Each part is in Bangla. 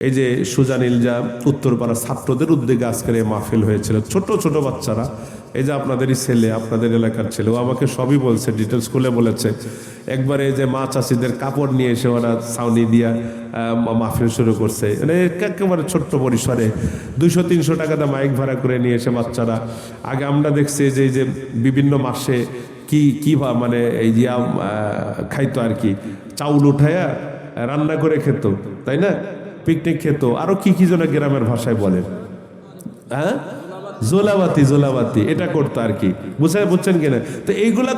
এই যে সুজান ইলজা উত্তরপাড়া ছাত্রদের উদ্যোগে আজকের এই মাহফিল হয়েছিল, ছোট ছোট বাচ্চারা, এই যে আপনাদেরই ছেলে, আপনাদের এলাকার ছেলে, ও আমাকে সবই বলছে, ডিটেলস খুলে বলেছে। একবারে যে মা চাষিদের কাপড় নিয়ে এসে ওরা ছাউনি দিয়া মাহফিল শুরু করছে, মানে একেবারে ছোট্ট পরিসরে 200-300 টাকা দিয়ে মাইক ভাড়া করে নিয়ে এসে বাচ্চারা। আগে আমরা দেখছি যে এই যে বিভিন্ন মাসে কি মানে এই যে খাইতো আর কি, চাউল উঠায়া রান্না করে খেত, তাই না, পিকনিক খেত, আরো কি যেন গ্রামের ভাষায় বলে, হ্যাঁ, জোলাবাতি এটা করতো আর কি, বুঝছেন কিনা? তো এইগুলা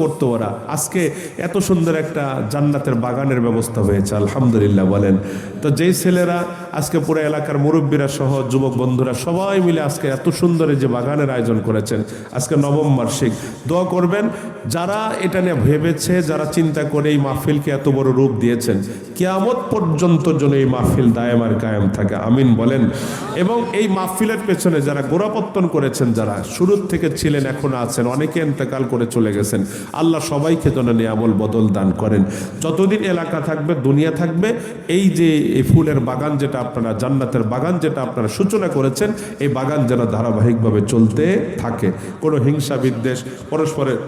করতো ওরা। আজকে এত সুন্দর একটা জান্নাতের বাগানের ব্যবস্থা হয়েছে, আলহামদুলিল্লাহ বলেন। তো যেই ছেলেরা আজকে পুরো এলাকার মুরব্বীরা সহ যুবক বন্ধুরা সবাই মিলে আজকে এত সুন্দর যে বাগানের আয়োজন করেছেন, আজকে নবম বার্ষিক, দোয়া করবেন যারা এটা নিয়ে ভেবেছে, যারা চিন্তা করে এই মাহফিলকে এত বড় রূপ দিয়েছেন, কিয়ামত পর্যন্ত যেন এই মাহফিল দায়েম আর কায়েম থাকে, আমিন বলেন। এবং এই মাহফিলের পেছনে যারা গোড়াপত্তন করেছেন, যারা শুরুর থেকে ছিলেন, এখনো আছেন, অনেকে ইন্তেকাল করে চলে গেছেন, আল্লাহ সবাইকে যেন নিয়ামল বদল দান করেন। যতদিন এলাকা থাকবে, দুনিয়া থাকবে, এই যে এই ফুলের বাগান যেটা আপনারা, জান্নাতের বাগান যেটা আপনারা সূচনা করেছেন, এই বাগান যেন ধারাবাহিকভাবে চলতে থাকে, কোনো হিংসা বিদ্বেষ পরস্পরের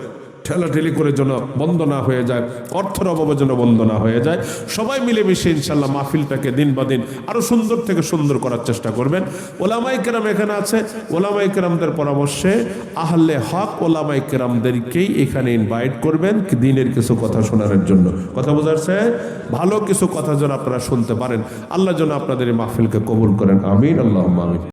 ঠেলাঠেলি করে যেন বন্ধ না হয়ে যায়, অর্থের অভাবে যেন বন্ধ না হয়ে যায়। সবাই মিলেমিশে ইনশাল্লাহ মাহফিলটাকে দিন বা দিন আরো সুন্দর থেকে সুন্দর করার চেষ্টা করবেন। ওলামায়ে কেরাম এখানে আছে, ওলামায়ে কেরামদের পরামর্শে আহলে হক ওলামায়ে কেরামদেরকেই এখানে ইনভাইট করবেন দিনের কিছু কথা শোনানোর জন্য। কথা বোঝাচ্ছে? ভালো কিছু কথা যেন আপনারা শুনতে পারেন। আল্লাহ যেন আপনাদের এই মাহফিলকে কবুল করেন, আমিন, আল্লাহুম্মা আমিন।